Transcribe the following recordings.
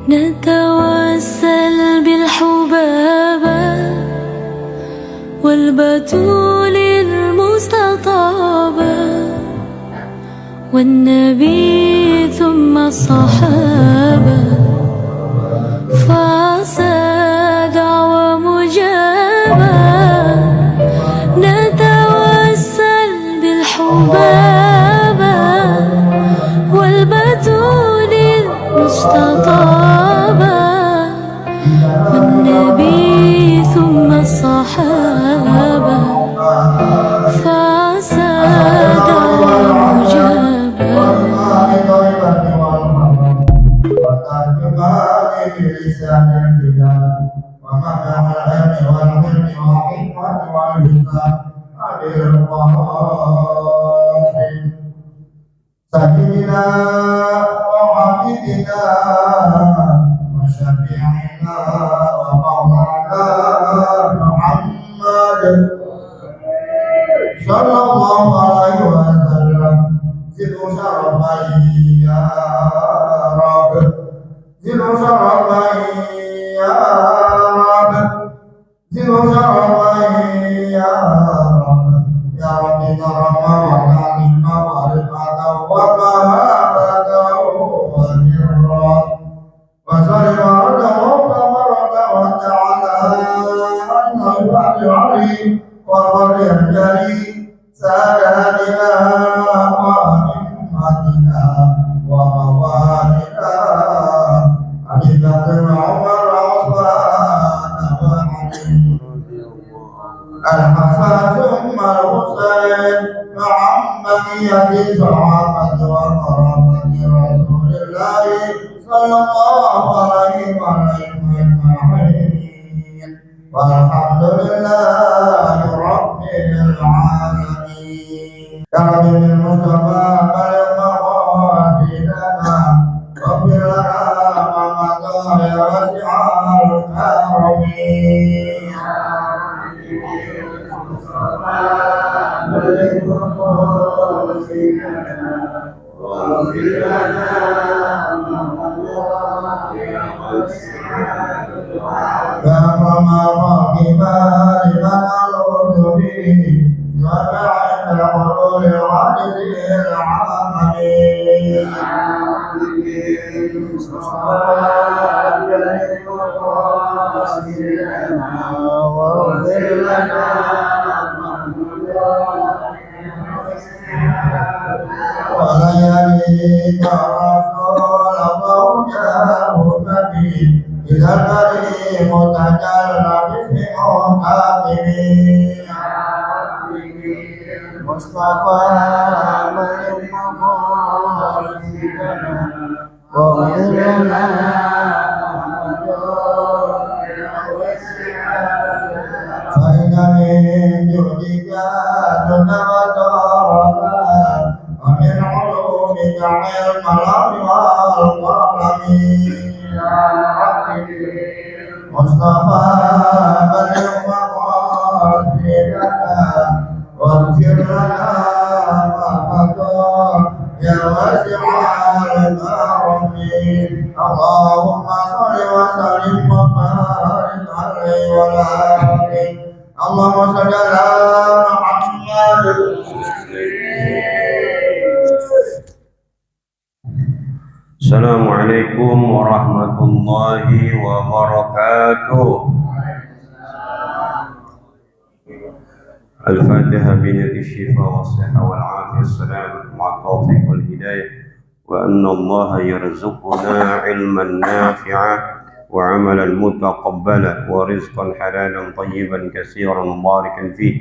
نتوسل بالحبابة والبتول المستطابة والنبي ثم الصحابة فعسى دعوة مجابة. نتوسل بالحبابة والبتول المستطابة والنبي ثم الصحابة فعسى دعوة مجابة. سيدنا وحبيبنا وشفيعنا ومولانا محمد صلى الله عليه وسلم زد شرفا يا رب زد شرفا يا رب زد شرفا يا رب يا رب كرما وكرم ورفعة ومهابة وبرا وسلم رده وبرد وتعالى أن يبالي عليه وقرئ الجلي ساداتنا وأئمتنا وموالنا أبي بكر عمر عثمان وعلي الحسن ثم الحسين مع بقية الصحابة وقرابة رسول الله صلى الله عليه وسلم أجمعين والحمد لله رب العالمين. يا رب المصطفى بلغ مقاصدنا واغفر لنا ما مضى يا واسع الكرم. إذا الكريم تجلى باسم حاكمين مصطفى من مقاصدنا وغيرنا فإن من جودك دنا وتعالى ومن علومك علم الأرض والقلم مصطفى بلغ مقاصدنا واغفر لنا ما مضى يا واسع الكرم. اللهم صل وسلم وبارك عليه وعلى آله. اللهم صل على محمد. Assalamualaikum warahmatullahi wabarakatuh. الفاتحة بنية الشفاء والصحة والعافية السلام مع التوفيق والهداية وأن الله يرزقنا علما نافعا وعملا متقبلا ورزقا حلالا طيبا كثيرا مباركا فيه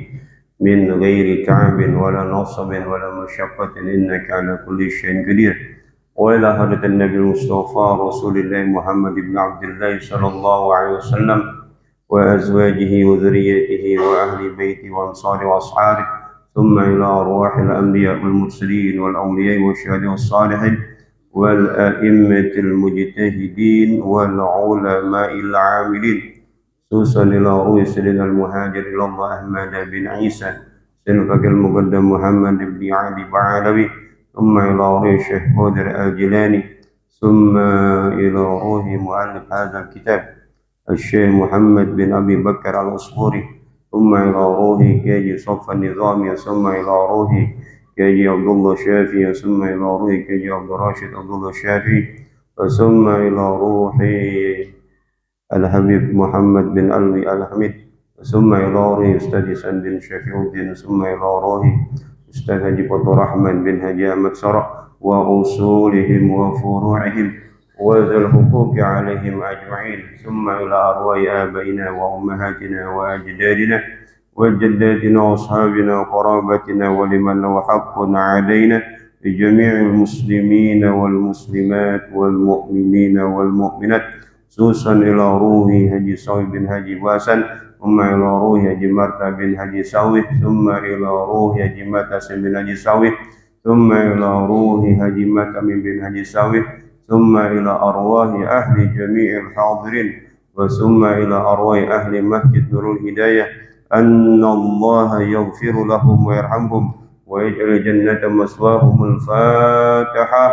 من غير تعب ولا نصب ولا مشقة إنك على كل شيء قدير. وإلى حضرة النبي المصطفى رسول الله محمد بن عبد الله صلى الله عليه وسلم وأزواجه وذريته وأهل بيته وأنصاره وأصحابه ثم إلى أرواح الأنبياء والمرسلين والأولياء والشهداء والصالحين والأئمة المجتهدين والعلماء العاملين خصوصا إلى رؤوس المهاجر إلى الله أحمد بن عيسى سلفك المقدم محمد بن علي بعلوي ثم إلى رئيس الشيخ قادر الجيلاني ثم إلى روح مؤلف هذا الكتاب الشيخ محمد بن أبي بكر الأصفوري، ثم إلى روح كيجي صف النظامي، ثم إلى روح كيجي عبد الله الشافعي، ثم إلى روح كيجي عبد الراشد عبد الله الشافعي، ثم إلى روح الحبيب محمد بن علوي الحميد، ثم إلى روح أستاذ حسن بن شفيع الدين، ثم إلى روح أستاذ حجي فتح الرحمن بن حجي أحمد سرع وأصولهم وفروعهم وذي الحقوق عليهم أجمعين، ثم إلى أرواح آبائنا وأمهاتنا وأجدادنا وجداتنا وأصحابنا وقرابتنا ولمن له حق علينا لجميع المسلمين والمسلمات والمؤمنين والمؤمنات، خصوصا إلى روح حجي صاوي بن حجي باسن، ثم إلى روح حجي مرتا بن حجي صاوي، ثم إلى روح حجي متا بن حجي صاوي، ثم إلى روح حجي متا بن حجي صاوي، ثم إلى أرواح أهل جميع الحاضرين، وثم إلى أرواح أهل مسجد نور الهداية أن الله يغفر لهم ويرحمهم ويجعل جنة مثواهم. الفاتحة.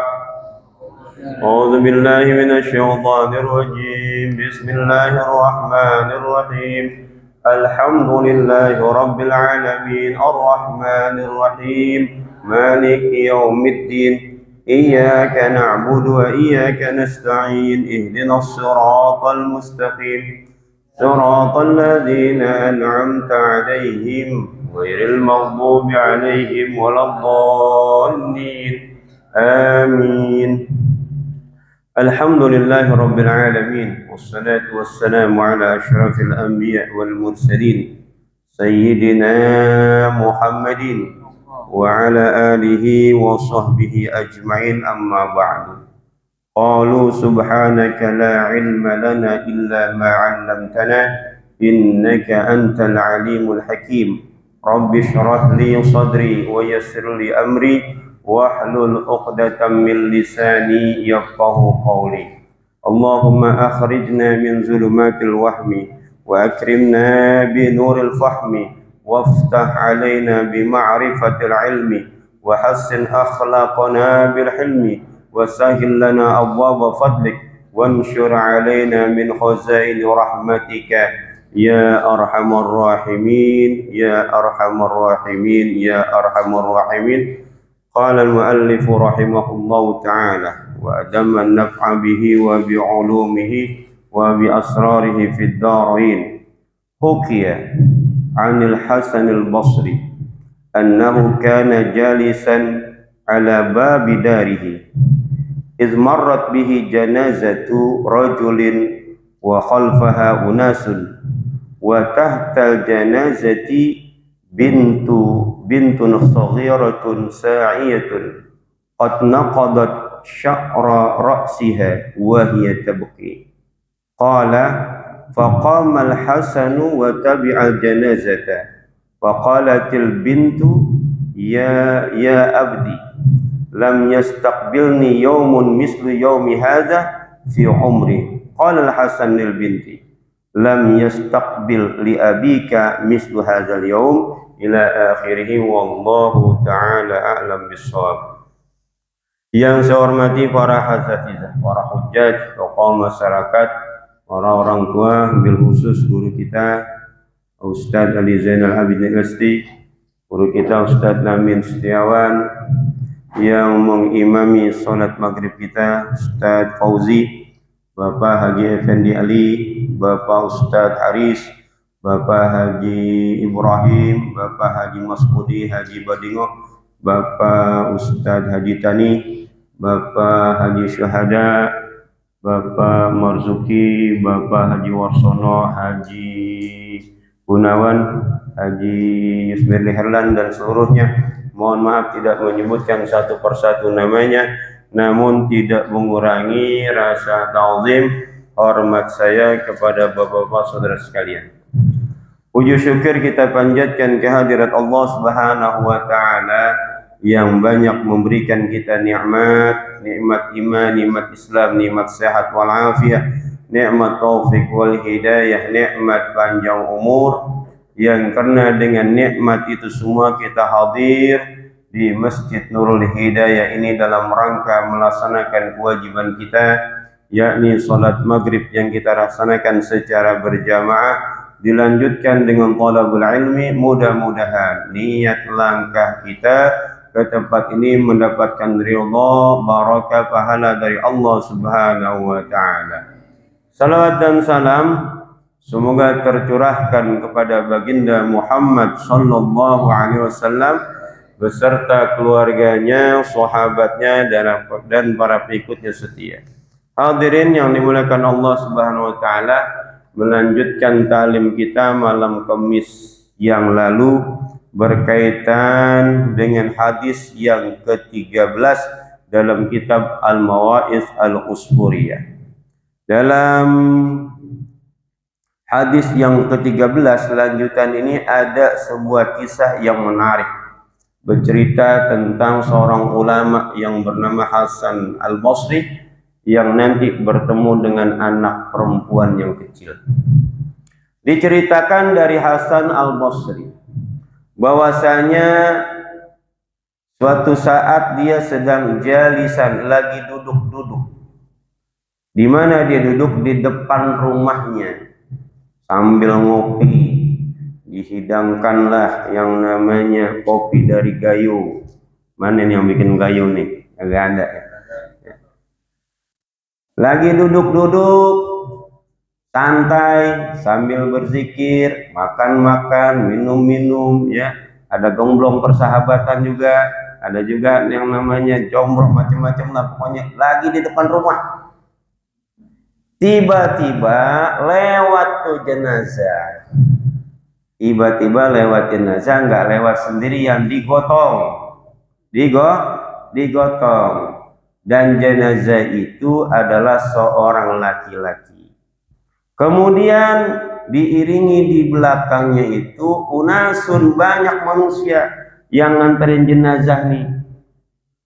أعوذ بالله من الشيطان الرجيم. بسم الله الرحمن الرحيم. الحمد لله رب العالمين الرحمن الرحيم مالك يوم الدين إياك نعبد وإياك نستعين اهدنا الصراط المستقيم صراط الذين أنعمت عليهم غير المغضوب عليهم ولا الضالين آمين. الحمد لله رب العالمين والصلاة والسلام على أشرف الأنبياء والمرسلين سيدنا محمد وعلى آله وصحبه أجمعين. أما بعد. قالوا سبحانك لا علم لنا إلا ما علمتنا إنك أنت العليم الحكيم. رب اشرح لي صدري ويسر لي أمري واحلل عقدة من لساني يفقه قولي. اللهم أخرجنا من ظلمات الوهم وأكرمنا بنور الفهم وافتح علينا بمعرفة العلم وحسن أخلاقنا بالحلم وسهل لنا أبواب فضلك وانشر علينا من خزائن رحمتك يا أرحم الراحمين يا أرحم الراحمين يا أرحم الراحمين. قال المؤلف رحمه الله تعالى وأدم النفع به وبعلومه وبأسراره في الدارين. حكي عن الحسن البصري أنه كان جالسا على باب داره إذ مرت به جنازة رجل وخلفها أناس وتحت الجنازة بنت صغيرة ساعية قد نقضت شعر رأسها وهي تبكي. قال فقام الحسن وتبع الجنازة فقالت البنت يا أبدي لم يستقبلني يوم مثل يوم هذا في عمري. قال الحسن للبنت لم يستقبل لأبيك مثل هذا اليوم إلى آخره والله تعالى أعلم بالصواب. Yang saya hormati para hadirin, para hujjaj, tokoh masyarakat, para orang tua, bil khusus guru kita Ustadz Ali Zainal Abidin Esti, guru kita Ustadz Namin Setiawan, yang mengimami sholat maghrib kita Ustadz Fauzi, Bapak Haji Effendi Ali, Bapak Ustadz Haris, Bapak Haji Ibrahim, Bapak Haji Masudi Haji Badingo, Bapak Ustadz Haji Tani, Bapak Haji Syuhada, Bapak Marzuki, Bapak Haji Warsono, Haji Gunawan, Haji Yusmir Herlan dan seluruhnya. Mohon maaf tidak menyebutkan satu persatu namanya, namun tidak mengurangi rasa ta'zim hormat saya kepada bapak-bapak saudara sekalian. Puji syukur kita panjatkan kehadirat Allah Subhanahu wa taala yang banyak memberikan kita nikmat iman, nikmat Islam, nikmat sehat wal afiat, nikmat taufik wal hidayah, nikmat panjang umur, yang karena dengan nikmat itu semua kita hadir di Masjid Nurul Hidayah ini dalam rangka melaksanakan kewajiban kita, yakni salat maghrib yang kita laksanakan secara berjamaah, dilanjutkan dengan talabul ilmi. Mudah-mudahan niat langkah kita ke tempat ini mendapatkan ridha, barakah, pahala dari Allah Subhanahu wa taala. Salawat dan salam semoga tercurahkan kepada baginda Muhammad sallallahu alaihi wasallam beserta keluarganya, sahabatnya dan para pengikutnya setia. Hadirin yang dimuliakan Allah Subhanahu wa taala, melanjutkan talim kita malam Kamis yang lalu berkaitan dengan hadis yang ke-13 dalam kitab Al-Mawa'iz Al-Usburiyah. Dalam hadis yang ke-13 lanjutan ini ada sebuah kisah yang menarik, bercerita tentang seorang ulama yang bernama Hasan Al-Basri yang nanti bertemu dengan anak perempuan yang kecil. Diceritakan dari Hasan Al-Basri bahwasanya suatu saat dia sedang jalisan, lagi duduk-duduk. Di mana dia duduk? Di depan rumahnya sambil ngopi. Dihidangkanlah yang namanya kopi dari gayo. Mana nih yang bikin gayo nih? Agak ada ya. Lagi duduk-duduk santai sambil berzikir, makan-makan, minum-minum ya. Ada gomblong persahabatan juga, ada juga yang namanya jomblo, macam-macam lah pokoknya. Lagi di depan rumah. Tiba-tiba lewat tuh jenazah. Tiba-tiba lewat jenazah, nggak lewat sendirian, digotong. Digotong. Dan jenazah itu adalah seorang laki-laki. Kemudian diiringi di belakangnya itu unasun, banyak manusia yang nganterin jenazah nih.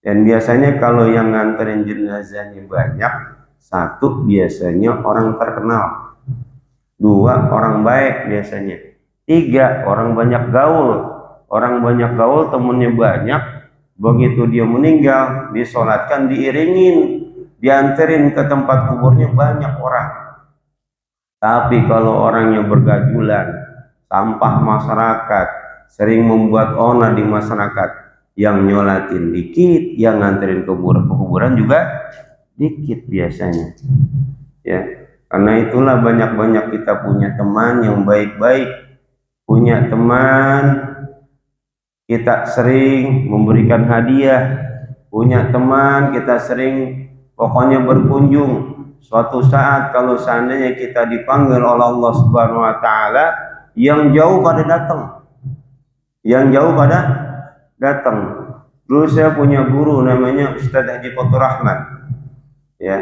Dan biasanya kalau yang nganterin jenazahnya banyak, satu biasanya orang terkenal, dua orang baik biasanya, tiga orang banyak gaul. Orang banyak gaul, temennya banyak. Begitu dia meninggal, disolatkan, diiringin, dianterin ke tempat kuburnya banyak orang. Tapi kalau orangnya bergajulan, sampah masyarakat, sering membuat onar di masyarakat, yang nyolatin dikit, yang nganterin ke kuburan juga dikit biasanya. Ya, karena itulah banyak-banyak kita punya teman yang baik-baik, punya teman kita sering memberikan hadiah, punya teman kita sering pokoknya berkunjung. Suatu saat kalau seandainya kita dipanggil oleh Allah Subhanahu wa taala, yang jauh pada datang. Yang jauh pada datang. Dulu saya punya guru namanya Ustadz Haji Fatur Rahman. Ya.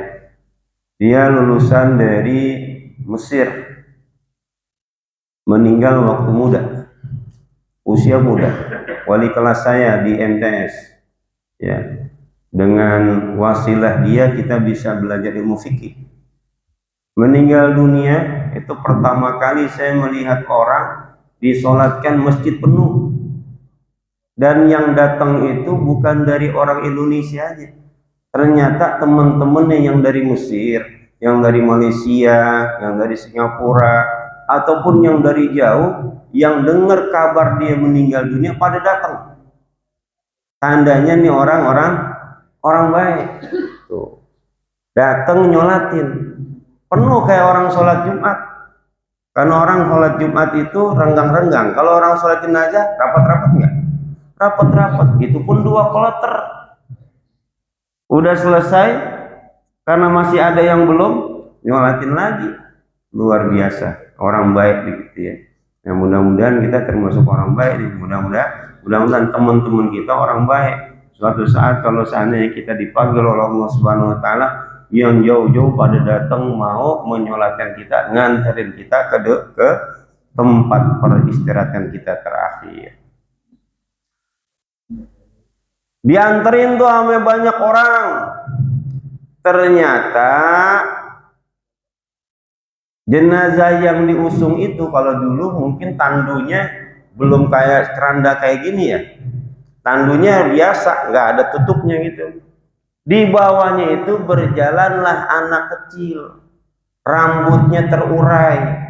Dia lulusan dari Mesir. Meninggal waktu muda. Usia muda. Wali kelas saya di MTS. Ya. Dengan wasilah dia kita bisa belajar ilmu fikih. Meninggal dunia itu pertama kali saya melihat orang disolatkan masjid penuh. Dan yang datang itu bukan dari orang Indonesia aja. Ternyata teman-temannya yang dari Mesir, yang dari Malaysia, yang dari Singapura, ataupun yang dari jauh, yang dengar kabar dia meninggal dunia pada datang. Tandanya nih orang baik. Tuh. Datang nyolatin. Penuh kayak orang sholat Jumat. Karena orang sholat Jumat itu renggang-renggang. Kalau orang sholat jenazah rapat-rapat enggak? Rapat-rapat. Itu pun 2 kloter. Udah selesai, karena masih ada yang belum, nyolatin lagi. Luar biasa. Orang baik begitu ya. Ya mudah-mudahan kita termasuk orang baik nih. Mudah-mudahan teman-teman kita orang baik. Suatu saat kalau seandainya kita dipanggil oleh Allah Subhanahu wa taala, yang jauh-jauh pada datang mau menyolatkan kita, nganterin kita ke tempat peristirahatan kita terakhir. Dianterin tuh sama banyak orang. Ternyata jenazah yang diusung itu kalau dulu mungkin tandunya belum kayak keranda kayak gini ya. tandunya biasa, nggak ada tutupnya gitu. Di bawahnya itu berjalanlah anak kecil, rambutnya terurai.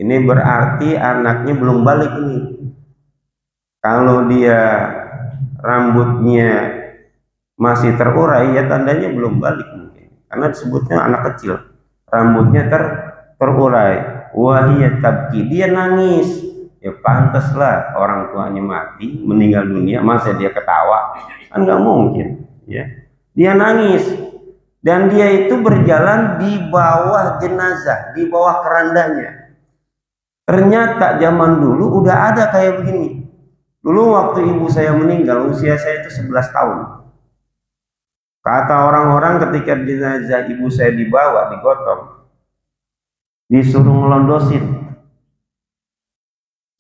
Ini berarti anaknya belum balik ini. Kalau dia rambutnya masih terurai, ya tandanya belum balik mungkin. Karena disebutnya anak kecil, rambutnya terurai. Wahiyat tabki, dia nangis. Ya pantaslah orang tuanya mati, meninggal dunia, masa dia ketawa? Kan nggak mungkin, ya. Dia nangis dan dia itu berjalan di bawah jenazah, di bawah kerandanya. Ternyata zaman dulu udah ada kayak begini. Dulu waktu ibu saya meninggal, usia saya itu 11 tahun. Kata orang-orang ketika jenazah ibu saya dibawa, digotong, disuruh ngelondosin.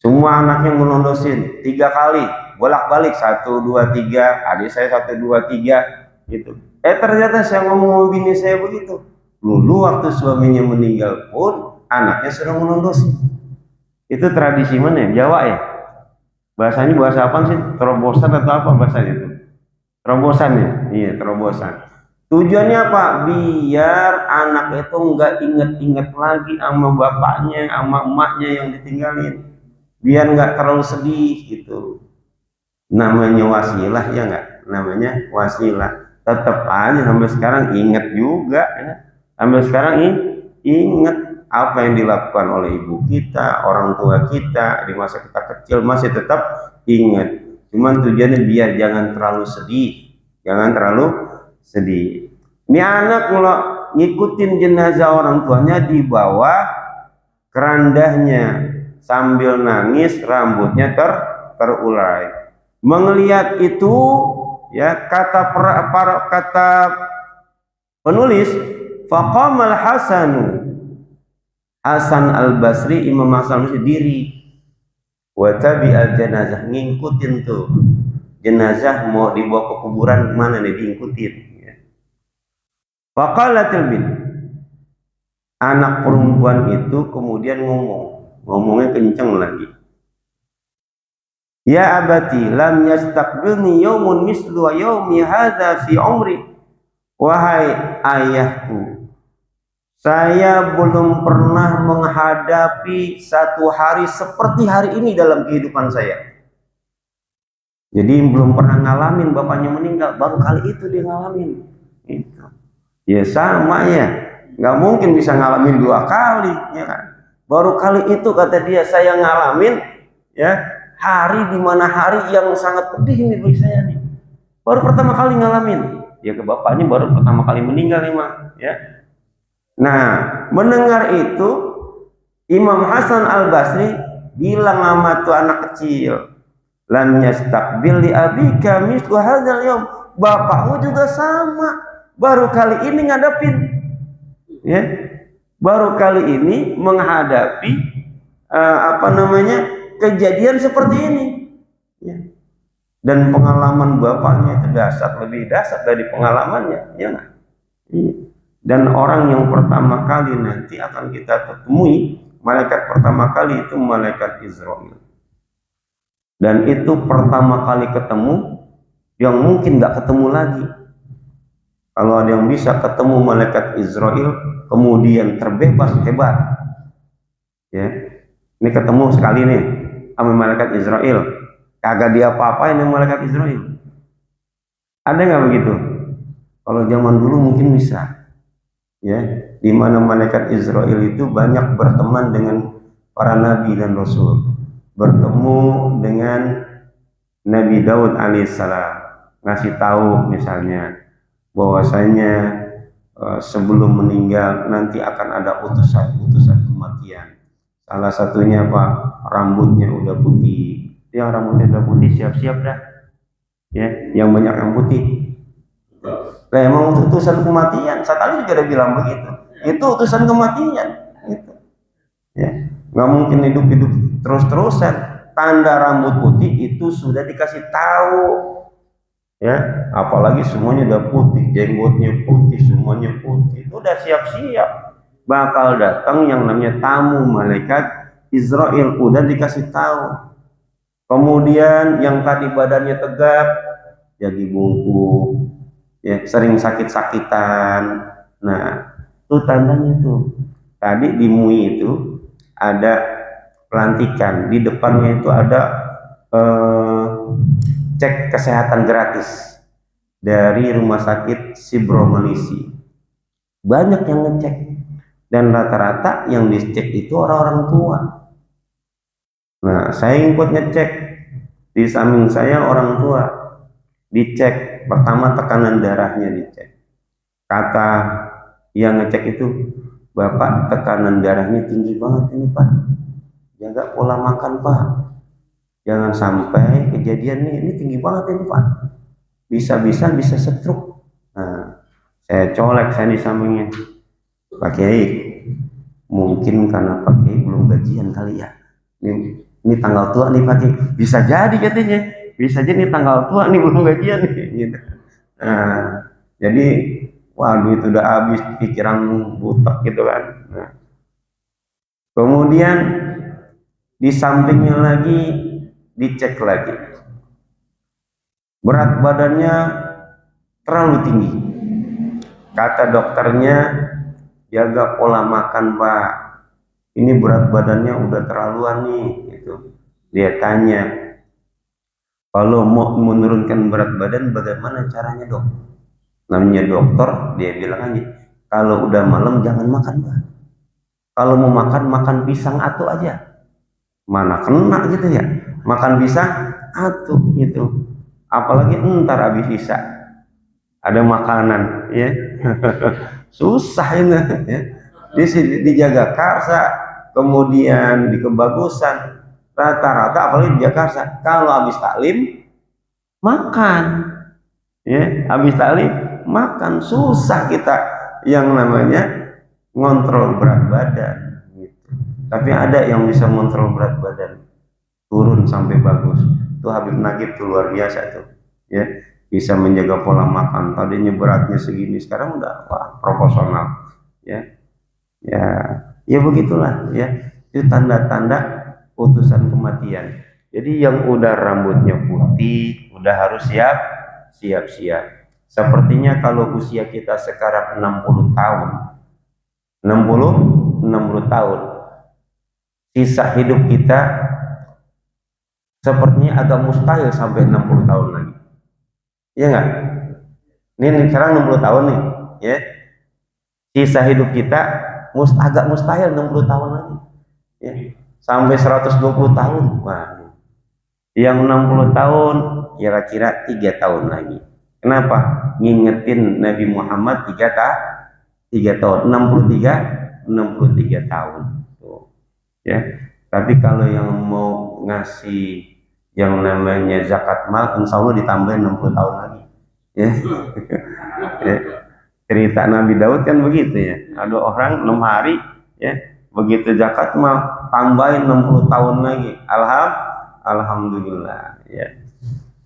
Semua anaknya ngelondosin 3 kali, bolak-balik 1, 2, 3, adik saya 1, 2, 3 gitu. Ternyata saya ngomong bini saya begitu. Dulu waktu suaminya meninggal pun anaknya suruh ngelondosin. Itu tradisi mana ya? Jawa ya? Bahasanya bahasa apa sih? Terobosan atau apa bahasanya itu? Terobosan ya? Iya, terobosan. Tujuannya apa? Biar anak itu nggak inget-inget lagi sama bapaknya, sama emaknya yang ditinggalin. Biar nggak terlalu sedih gitu. Namanya wasilah ya nggak? Namanya wasilah. Tetap aja sampai sekarang inget juga ya. Sampai sekarang inget apa yang dilakukan oleh ibu kita, orang tua kita di masa kita kecil, masih tetap ingat. Cuman tujuannya biar jangan terlalu sedih, jangan terlalu sedih. Ini anak kalau ngikutin jenazah orang tuanya di bawah kerandanya sambil nangis, rambutnya terurai. Melihat itu, ya kata penulis, faqamal Hasanu, Hasan al-Basri, Imam Hasan sendiri, wa tabi'al jenazah, ngikutin tuh jenazah mau dibawa ke kuburan mana nih, diikutin ya. Faqalatil bint, anak perempuan itu kemudian ngomongnya kenceng lagi, ya abati lam yastaqbilni yaumun mislu yaumi hadza fi umri, wahai ayahku, saya belum pernah menghadapi satu hari seperti hari ini dalam kehidupan saya. Jadi belum pernah ngalamin bapaknya meninggal, baru kali itu dia ngalamin. Itu. Ya sama ya, nggak mungkin bisa ngalamin 2 kali, ya kan? Baru kali itu kata dia saya ngalamin, ya hari dimana hari yang sangat pedih nih bagi saya nih. Baru pertama kali ngalamin. Ya ke bapaknya baru pertama kali meninggal nih mah, ya. Nah, mendengar itu Imam Hasan al-Basri bilang sama tuh anak kecil, lam yastaqbil li abika mislu hadzal yaum, bapakmu juga sama, baru kali ini ngadepin, ya, baru kali ini menghadapi kejadian seperti ini, ya. Dan pengalaman bapaknya itu lebih dahsyat dari pengalamannya, ya nggak? Iya. Dan orang yang pertama kali nanti akan kita temui, malaikat pertama kali itu malaikat Israil. Dan itu pertama kali ketemu, yang mungkin nggak ketemu lagi. Kalau ada yang bisa ketemu malaikat Israil, kemudian terbebas, hebat. Ya, ini ketemu sekali nih sama malaikat Israil, kagak dia apa-apain sama malaikat Israil. Ada nggak begitu? Kalau zaman dulu mungkin bisa. Ya, di mana malaikat Israil itu banyak berteman dengan para nabi dan rasul. Bertemu dengan Nabi Daud alaihissalam, ngasih tahu misalnya bahwasanya sebelum meninggal nanti akan ada utusan kematian. Salah satunya apa? Rambutnya udah putih. Yang rambutnya udah putih siap-siap dah. Ya, yang banyak yang putih. Nah, emang utusan kematian. Satali juga ada bilang begitu. Itu utusan kematian. Gitu. Ya, nggak mungkin hidup terus-terusan. Tanda rambut putih itu sudah dikasih tahu. Ya, apalagi semuanya udah putih, jenggotnya putih, semuanya putih. Itu udah siap-siap. Bakal datang yang namanya tamu malaikat Israel, udah dikasih tahu. Kemudian yang tadi badannya tegap jadi bungkuk, ya sering sakit-sakitan. Nah, itu tandanya tuh. Tadi di MUI itu ada pelantikan, di depannya itu ada cek kesehatan gratis dari Rumah Sakit Sibromelisi. Banyak yang ngecek dan rata-rata yang dicek itu orang-orang tua. Nah, saya ikut ngecek, di samping saya orang tua dicek. Pertama tekanan darahnya dicek. Kata yang ngecek itu, Bapak tekanan darahnya tinggi banget ini Pak, jaga pola makan Pak, jangan sampai kejadian ini tinggi banget ini Pak, bisa stroke. Nah, saya colek, saya di sampingnya, Pak Kiai, mungkin karena Pak Kiai belum gajian kali ya, ini tanggal tua nih Pak Kiai, bisa jadi katanya, bisa jadi tanggal tua nih belum gajian nih, gitu. Nah, jadi waduh itu udah habis pikiran butek gitu kan. Nah, kemudian di sampingnya lagi dicek lagi, berat badannya terlalu tinggi. Kata dokternya, jaga pola makan Pak, ini berat badannya udah terlaluan nih gitu. Dia tanya, kalau mau menurunkan berat badan bagaimana caranya dok? Namanya dokter, dia bilang aja, kalau udah malam jangan makan Pak, kalau mau makan, makan pisang atu aja. Mana kena gitu ya, makan pisang atu gitu. Apalagi ntar habis isya ada makanan ya. Susah ini ya. Di Jagakarsa, kemudian di Kebagusan, rata-rata apalagi di Jakarta, kalau habis taklim makan ya, habis taklim makan. Susah kita yang namanya ngontrol berat badan gitu. Tapi ada yang bisa ngontrol berat badan turun sampai bagus. Tuh Habib Nagib tuh luar biasa tuh ya, bisa menjaga pola makan. Tadinya beratnya segini, sekarang udah proporsional ya. Ya begitulah ya, itu tanda-tanda utusan kematian. Jadi yang udah rambutnya putih udah harus siap. Sepertinya kalau usia kita sekarang 60 tahun, 60 tahun, sisa hidup kita sepertinya agak mustahil sampai 60 tahun lagi. Iya enggak? Ini sekarang 60 tahun nih, ya. Sisa hidup kita agak mustahil 60 tahun lagi. Ya. Sampai 120 tahun. Wah. Yang 60 tahun kira-kira 3 tahun lagi. Kenapa? Ngingetin Nabi Muhammad 3 tahun, 63 tahun. Tuh. Ya. Tapi kalau yang mau ngasih yang namanya zakat mal, insya Allah ditambahin 60 tahun lagi. Ya. Ya. Cerita Nabi Daud kan begitu ya. Ada orang 6 hari, ya, begitu zakat mal tambahin 60 tahun lagi. Alhamdulillah. Ya.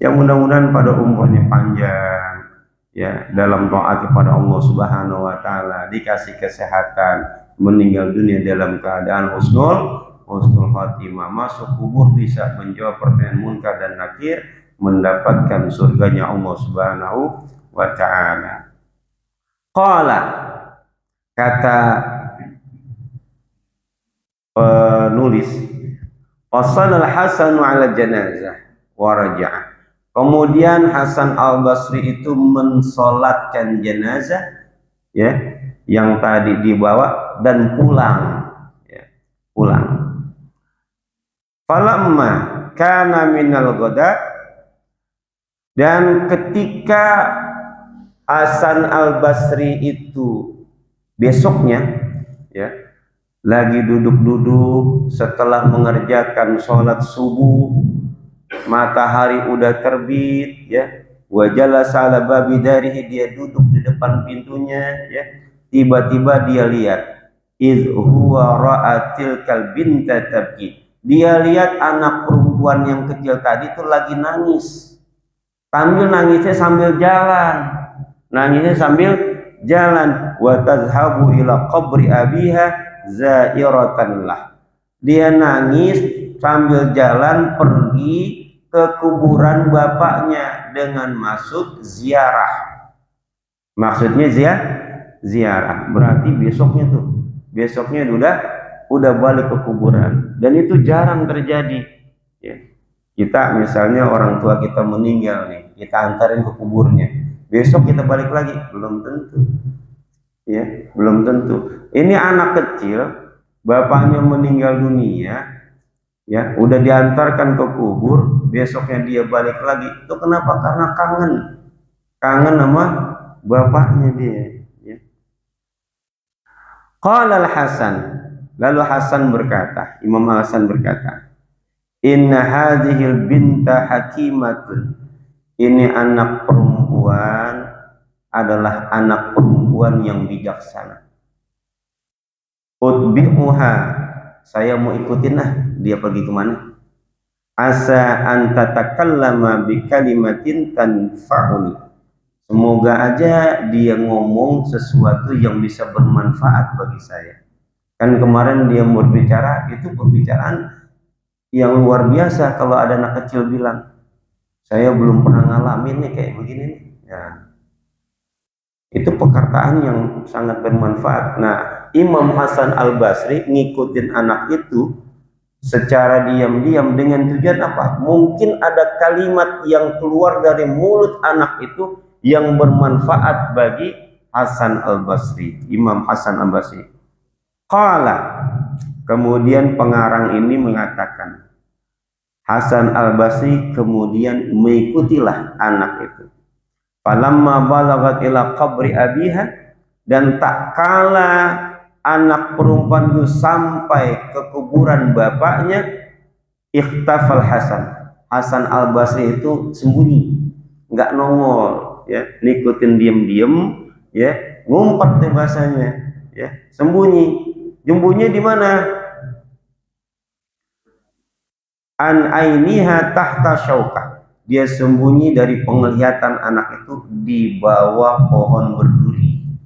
Ya mudah-mudahan pada umurnya panjang, ya, dalam taat kepada Allah Subhanahu Wa Taala, dikasih kesehatan, meninggal dunia dalam keadaan husnul khatimah, masuk kubur bisa menjawab pertanyaan munkar dan nakir, mendapatkan surganya Allah Subhanahu wa Ta'ala. Qala, kata penulis, qasala al-Hasan 'ala janazah wa raja'a. Kemudian Hasan al-Basri itu mensolatkan jenazah, ya, yang tadi dibawa dan pulang, ya, pulang. Falamma kana minal ghada, dan ketika Hasan al-Basri itu besoknya, ya, lagi duduk-duduk setelah mengerjakan sholat subuh, matahari udah terbit, ya, wa jalasa ala babi darihi, dia duduk di depan pintunya, ya, tiba-tiba dia lihat iz huwa ra'atil kalbinta tabki, dia lihat anak perempuan yang kecil tadi itu lagi nangis, nangisnya sambil jalan, wa tazhabu ila qabri abiha zairatan lah, dia nangis sambil jalan pergi ke kuburan bapaknya dengan maksud ziarah. Maksudnya ziarah. Berarti besoknya udah balik ke kuburan, dan itu jarang terjadi. Ya. Kita misalnya orang tua kita meninggal nih, kita antarin ke kuburnya, besok kita balik lagi, belum tentu. Ya, belum tentu. Ini anak kecil, bapaknya meninggal dunia, ya, udah diantarkan ke kubur, besoknya dia balik lagi. Itu kenapa? Karena kangen sama bapaknya dia. Ya. Qala al-Hasan, lalu Hasan berkata, Imam Hasan berkata, inna hadhil binta hakimatun, ini anak perempuan adalah anak perempuan yang bijaksana. Utbi'uha, saya mau ikutin lah dia pergi kemana. Asa an tatakallama bi kalimatin tanfa'uni, semoga aja dia ngomong sesuatu yang bisa bermanfaat bagi saya. Kan kemarin dia berbicara, itu perbicaraan yang luar biasa. Kalau ada anak kecil bilang, saya belum pernah ngalamin nih kayak begini nih, ya, itu perkataan yang sangat bermanfaat. Nah, Imam Hasan Al-Basri ngikutin anak itu secara diam-diam dengan tujuan apa? Mungkin ada kalimat yang keluar dari mulut anak itu yang bermanfaat bagi Hasan Al-Basri, Imam Hasan Al-Basri. Qala, kemudian pengarang ini mengatakan, Hasan Al-Basri kemudian mengikutilah anak itu. Falamma balagat ila qabri abiha, dan tak kala anak perempuan itu sampai ke kuburan bapaknya, ikhtafal Hasan Al-Basri itu sembunyi, nggak nongol, ya, ngikutin diam-diam, ya, ngumpet deh bahasanya, ya, sembunyi. Jumbunya di mana? An ainiha tahta syaukah, dia sembunyi dari penglihatan anak itu di bawah pohon berduri.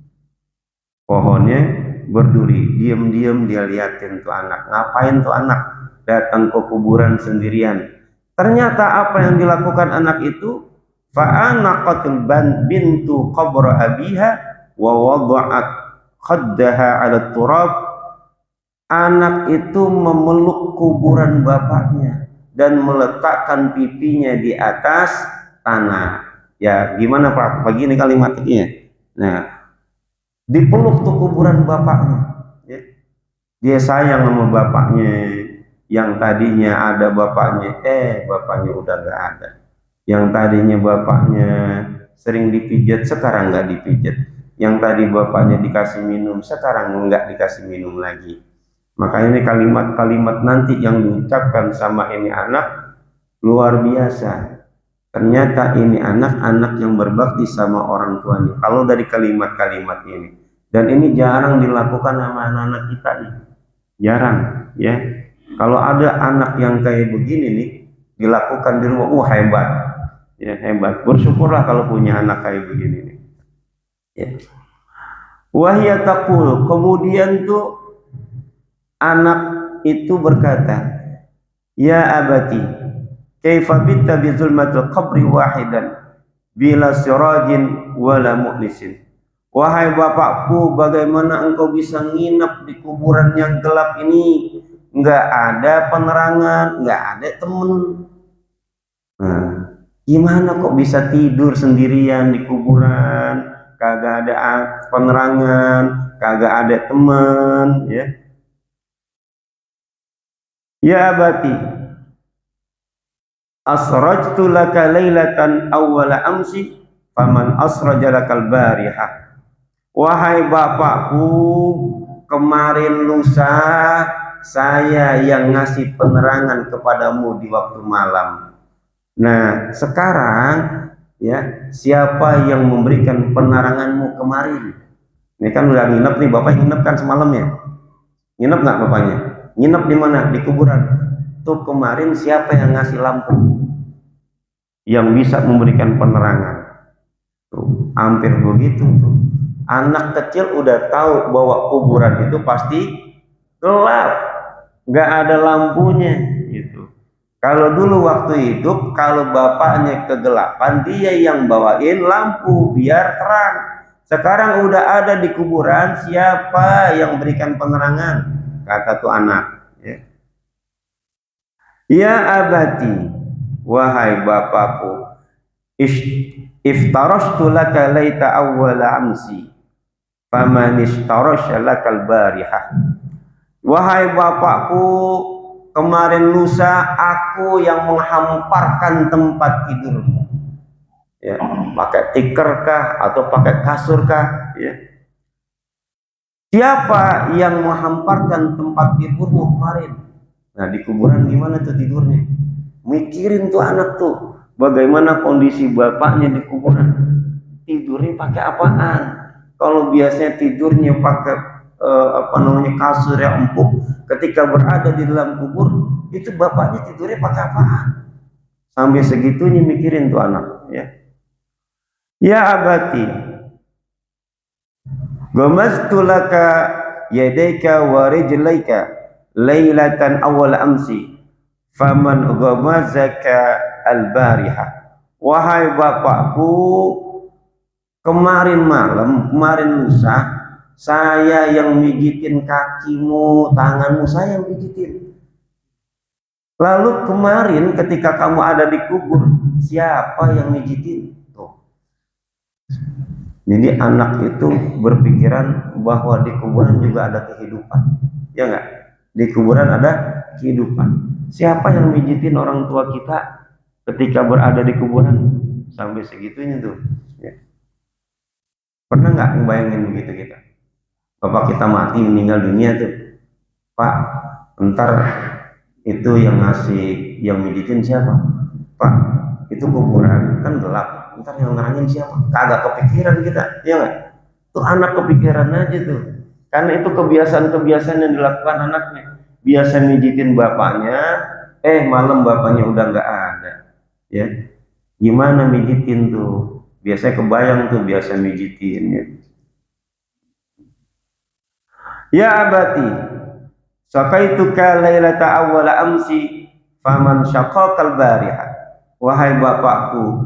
Pohonnya berduri, diam-diam dia liatin tuh anak. Ngapain tuh anak datang ke kuburan sendirian? Ternyata apa yang dilakukan anak itu, fa'anaqatul bintu qabra abiha wa wada'at khaddaha 'ala turab. Anak itu memeluk kuburan bapaknya dan meletakkan pipinya di atas tanah. Ya, gimana Pak? Begini kalimatnya. Nah, dipeluk tuh kuburan bapaknya. Ya. Dia sayang sama bapaknya. Yang tadinya ada bapaknya, bapaknya udah nggak ada. Yang tadinya bapaknya sering dipijat, sekarang nggak dipijat. Yang tadi bapaknya dikasih minum, sekarang nggak dikasih minum lagi. Maka ini kalimat-kalimat nanti yang diucapkan sama ini anak luar biasa. Ternyata ini anak-anak yang berbakti sama orang tuanya. Kalau dari kalimat-kalimat ini, dan ini jarang dilakukan sama anak-anak kita nih, jarang, ya. Kalau ada anak yang kayak begini nih dilakukan di rumah, hebat, ya, hebat. Bersyukurlah kalau punya anak kayak begini nih. Ya. Wahya taqul, kemudian tuh anak itu berkata, ya abati, kaifa bitta bi zulmatil qabri wahidan bila sirajin wala mu'nisin. Wahai bapakku, bagaimana engkau bisa nginep di kuburan yang gelap ini? Enggak ada penerangan, enggak ada temen. Nah, gimana kok bisa tidur sendirian di kuburan? Kagak ada penerangan, kagak ada temen, ya. Ya abati, asrajtu laka lailatan awwala amsi faman asraja lakal barihah. Wahai bapakku, kemarin lusa saya yang ngasih penerangan kepadamu di waktu malam. Nah, sekarang, ya, siapa yang memberikan peneranganmu kemarin? Ini kan udah nginep nih, bapak nginep kan semalamnya. Nginep nggak bapaknya? Nginep di mana? Di kuburan. Tuh kemarin siapa yang ngasih lampu yang bisa memberikan penerangan? Tuh, hampir begitu tuh. Anak kecil udah tahu bahwa kuburan itu pasti gelap, nggak ada lampunya, gitu. Kalau dulu waktu hidup, kalau bapaknya kegelapan, dia yang bawain lampu biar terang. Sekarang udah ada di kuburan, siapa yang berikan penerangan? Kata tuh anak. Ya, ya abati, wahai bapakku, iftarastu laka laita awwala amsi, faman istarasha lakal barihah. Wahai bapakku, kemarin lusa aku yang menghamparkan tempat tidurmu. Ya, pakai tikar kah atau pakai kasur kah? Ya. Siapa yang menghamparkan tempat tidurmu kemarin? Nah, di kuburan gimana tuh tidurnya? Mikirin tuh anak tuh, bagaimana kondisi bapaknya di kuburan. Tidurnya pakai apaan? Kalau biasanya tidurnya pakai kasur yang empuk, ketika berada di dalam kubur itu bapaknya tidurnya pakai apaan? Sampai segitunya mikirin tuh anak. Ya abati, gamastu laka yadaika wa rijlaika lailatan awal amsi, faman gamazaka al-bariha. Wahai bapakku, kemarin malam, kemarin lusa, saya yang mijitin kakimu, tanganmu saya yang mijitin. Lalu kemarin ketika kamu ada di kubur, siapa yang mijitin? Tuh. Jadi anak itu berpikiran bahwa di kuburan juga ada kehidupan. Ya enggak? Di kuburan ada kehidupan. Siapa yang mijitin orang tua kita ketika berada di kuburan? Sampai segitunya tuh. Ya. Pernah nggak ngebayangin begitu kita? Bapak kita mati meninggal dunia tuh, Pak, ntar itu yang ngasih, yang mijitin siapa? Pak, itu kuburan kan gelap, ntar yang nerangin siapa? Kagak kepikiran kita, ya nggak? Tuh anak kepikiran aja tuh, karena itu kebiasaan-kebiasaan yang dilakukan anaknya. Biasa mijitin bapaknya, malam bapaknya udah nggak ada, ya. Gimana mijitin tuh? Biasanya kebayang tuh biasa mijitin, ya. Ya abati, sakaituka lailata awwala amsi, faman syaqaqal bariha. Wahai bapakku,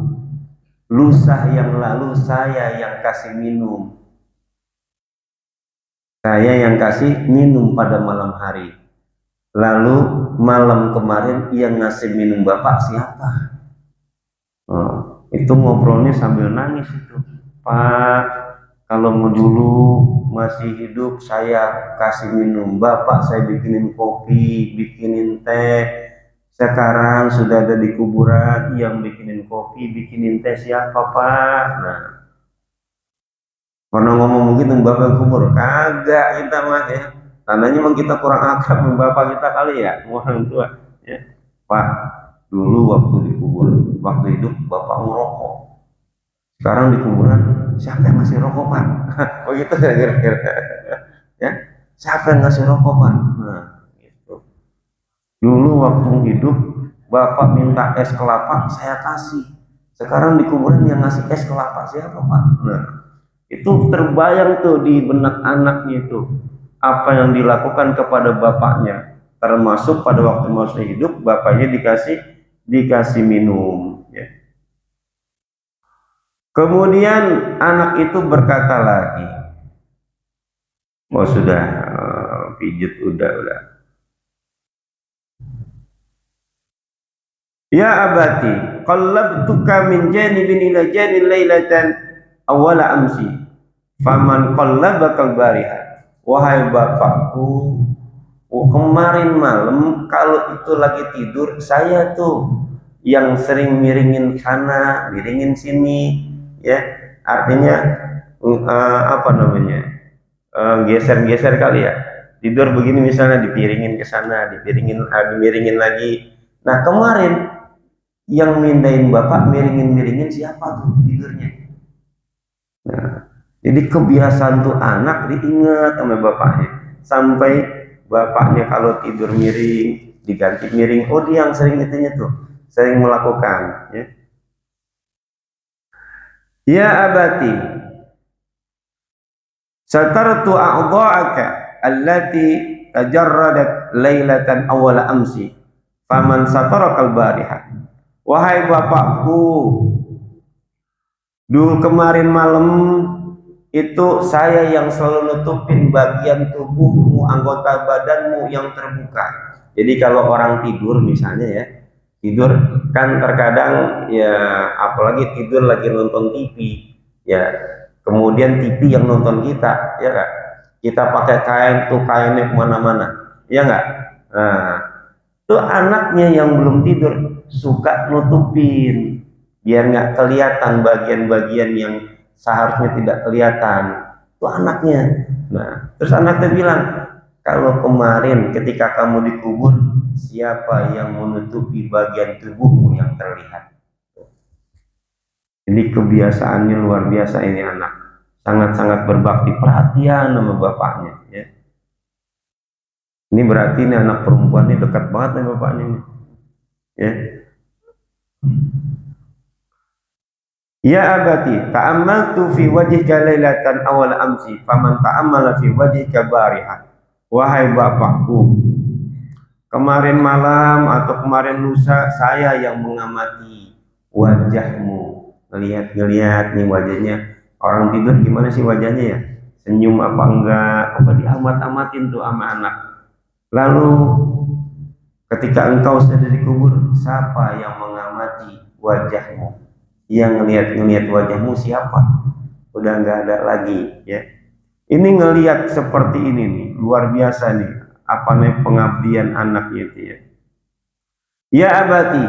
lusa yang lalu saya yang kasih minum. Saya yang kasih minum pada malam hari. Lalu malam kemarin yang ngasih minum bapak siapa? Itu ngobrolnya sambil nangis itu. Pak, kalau mau dulu masih hidup saya kasih minum, bapak saya bikinin kopi, bikinin teh. Sekarang sudah ada di kuburan, yang bikinin kopi, bikinin teh siapa Pak? Nah, pernah ngomong begitu bapak kubur? Kagak kita mah ya. Tandanya memang kita kurang akrab dengan bapak kita kali ya, orang tua. Ya. Pak, dulu waktu dikubur, waktu hidup bapak ngerokok. Sekarang di kuburan, siapa yang ngasih rokok Pak? Begitu kira-kira. Ya, siapa yang ngasih rokok Pak? Nah, gitu. Dulu waktu hidup, bapak minta es kelapa, saya kasih. Sekarang di kuburan yang ngasih es kelapa siapa Pak? Nah, itu terbayang tuh di benak anaknya itu apa yang dilakukan kepada bapaknya, termasuk pada waktu masih hidup bapaknya dikasih minum. Ya. Kemudian anak itu berkata lagi, oh sudah pijit udah. Ya abati, qallabtuka min janibin ila janib lailatan awwala amsi, faman qallabakal bariha. Wahai bapakku, kemarin malam kalau itu lagi tidur saya tuh yang sering miringin sana, miringin sini, ya. Artinya geser-geser kali ya. Tidur begini misalnya dipiringin ke sana, dimiringin lagi. Nah, kemarin yang mindahin bapak miringin siapa tuh tidurnya? Nah, jadi kebiasaan tuh anak diingat sama bapaknya. Sampai bapaknya kalau tidur miring, diganti miring. Oh, dia yang sering itunya tuh, sering melakukan. Ya, ya abati, satartu a'dha'aka allati tajarradat lailatan awwala amsi, Faman satarakal bariha. Wahai bapakku, dulu kemarin malam itu saya yang selalu nutupin bagian tubuhmu, anggota badanmu yang terbuka. Jadi kalau orang tidur misalnya ya, tidur kan terkadang ya, apalagi tidur lagi nonton TV ya, kemudian TV yang nonton kita, ya kan? Kita pakai kain tuh, kainnya kemana-mana, ya nggak? Nah, tuh anaknya yang belum tidur suka nutupin biar nggak kelihatan bagian-bagian yang seharusnya tidak kelihatan. Tuh anaknya. Nah, terus anaknya bilang, kalau kemarin ketika kamu dikubur, siapa yang menutupi bagian tubuhmu yang terlihat? Ini kebiasaannya luar biasa ini anak. Sangat-sangat berbakti, perhatian sama bapaknya. Ya. Ini berarti ini anak perempuan ini dekat banget sama bapaknya. Ya. Ya abati, ta'ammaltu fi wajhika lailatan awal amsi, faman ta'ammala fi wajhika bariha. Wahai bapakku, kemarin malam atau kemarin lusa saya yang mengamati wajahmu, ngelihat nih wajahnya. Orang tidur gimana sih wajahnya ya? Senyum apa enggak? Apa diamat-amatin tuh sama anak. Lalu ketika engkau sudah dikubur, siapa yang mengamati wajahmu? Yang ngelihat wajahmu siapa? Udah nggak ada lagi ya. Ini ngelihat seperti ini nih, luar biasa nih. Apa nih pengabdian anaknya itu ya. Ya abati,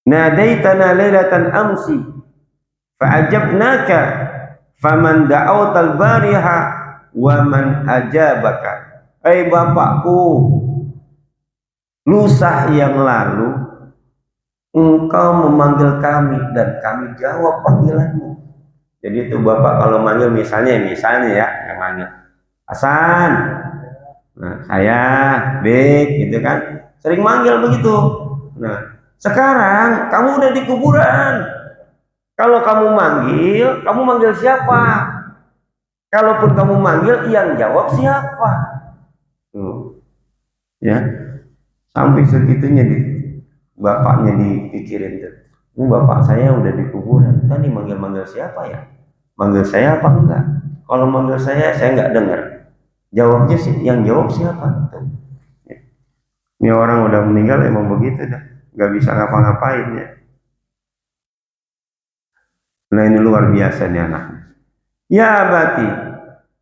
nadaitana lailatan amsi fa'ajabnaka faman da'autal bariha wa man ajabaka. Bapakku, lusa yang lalu engkau memanggil kami dan kami jawab panggilanmu. Jadi itu bapak kalau manggil misalnya ya, yang manggil Hasan, nah saya Bek gitu kan, sering manggil begitu. Nah sekarang kamu udah di kuburan, kalau kamu manggil siapa? Kalaupun kamu manggil, yang jawab siapa? Tuh, ya sampai segitunya bapaknya dipikirin tuh. Ini bapak saya udah di kuburan, kan manggil siapa ya? Manggil saya apa enggak? Kalau manggil saya enggak dengar. Jawabnya sih, yang jawab siapa? Tuh. Ini orang udah meninggal emang begitu dah, nggak bisa ngapa-ngapain ya. Nah ini luar biasa nih anak. Ya abati,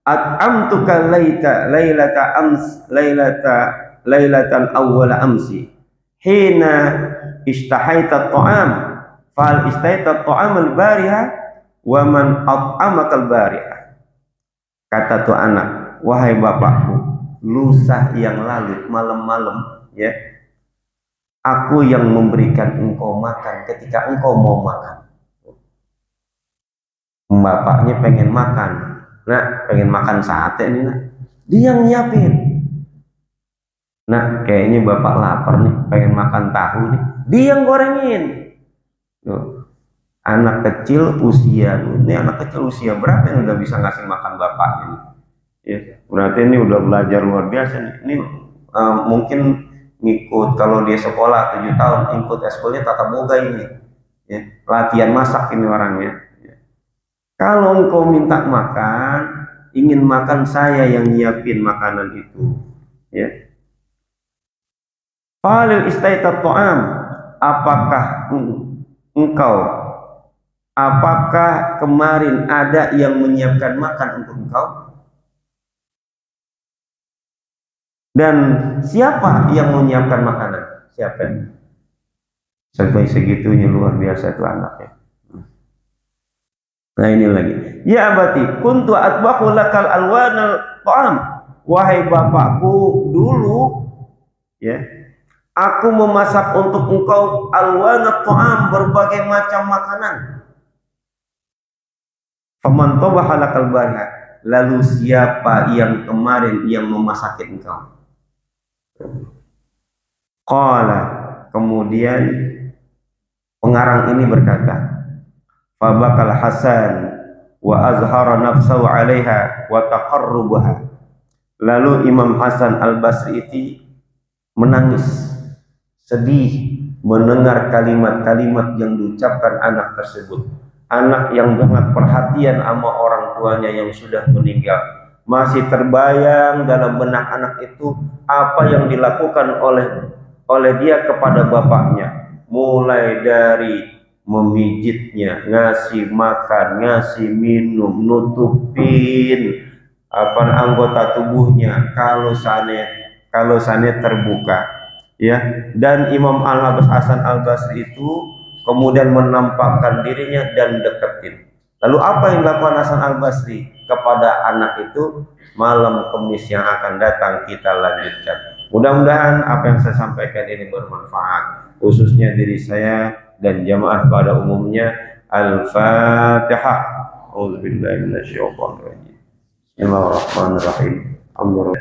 at'amtuka lailatan awwal amsi hina ishtahaita ta'am fal istaita ta'am al-bariha wa man at'amaka al-bariha. Kata tuh anak, wahai bapakku, lusa yang lalu malam-malam ya, aku yang memberikan engkau makan ketika engkau mau makan. Bapaknya pengen makan, nah pengen makan sate nih, nah dia yang nyiapin. Nah kayaknya bapak lapar nih, pengen makan tahu nih, dia yang gorengin. Tuh. Anak kecil usia berapa yang udah bisa ngasih makan bapaknya nih? Ya, berarti ini udah belajar luar biasa nih. Ini mungkin ngikut, kalau dia sekolah 7 tahun ikut eskulnya tata boga ini ya, latihan masak ini orangnya ya. Kalau engkau minta makan, ingin makan, saya yang nyiapin makanan itu ya. Falil istaita ta'am, apakah kemarin ada yang menyiapkan makan untuk engkau? Dan siapa yang menyiapkan makanan? Siapa? Sampai segitunya luar biasa itu anaknya. Nah ini lagi. Ya abati, kuntu atbaqu lakal alwanal ta'am. Wahai bapakku, dulu ya, aku memasak untuk engkau alwanat ta'am, berbagai macam makanan. Faman tabaha lakal bariha, lalu siapa yang kemarin yang memasakin engkau? Qala, kemudian pengarang ini berkata, fabakal Hasan wa azhara nafsahu 'alaiha wa taqarrubaha. Lalu Imam Hasan Al-Basri menangis, sedih mendengar kalimat-kalimat yang diucapkan anak tersebut. Anak yang sangat perhatian sama orang tuanya yang sudah meninggal. Masih terbayang dalam benak anak itu apa yang dilakukan oleh dia kepada bapaknya. Mulai dari memijitnya, ngasih makan, ngasih minum, nutupin anggota tubuhnya kalau sana terbuka, ya. Dan Imam Hasan Al-Basri itu kemudian menampakkan dirinya dan deketin. Lalu apa yang dilakukan Hasan Al-Basri kepada anak itu? Malam Kamis yang akan datang kita lanjutkan. Mudah-mudahan apa yang saya sampaikan ini bermanfaat, khususnya diri saya dan jamaah pada umumnya. Al-Fatihah. A'udzubillahi minasyaitonir rajim. Bismillahirrahmanirrahim. Amin.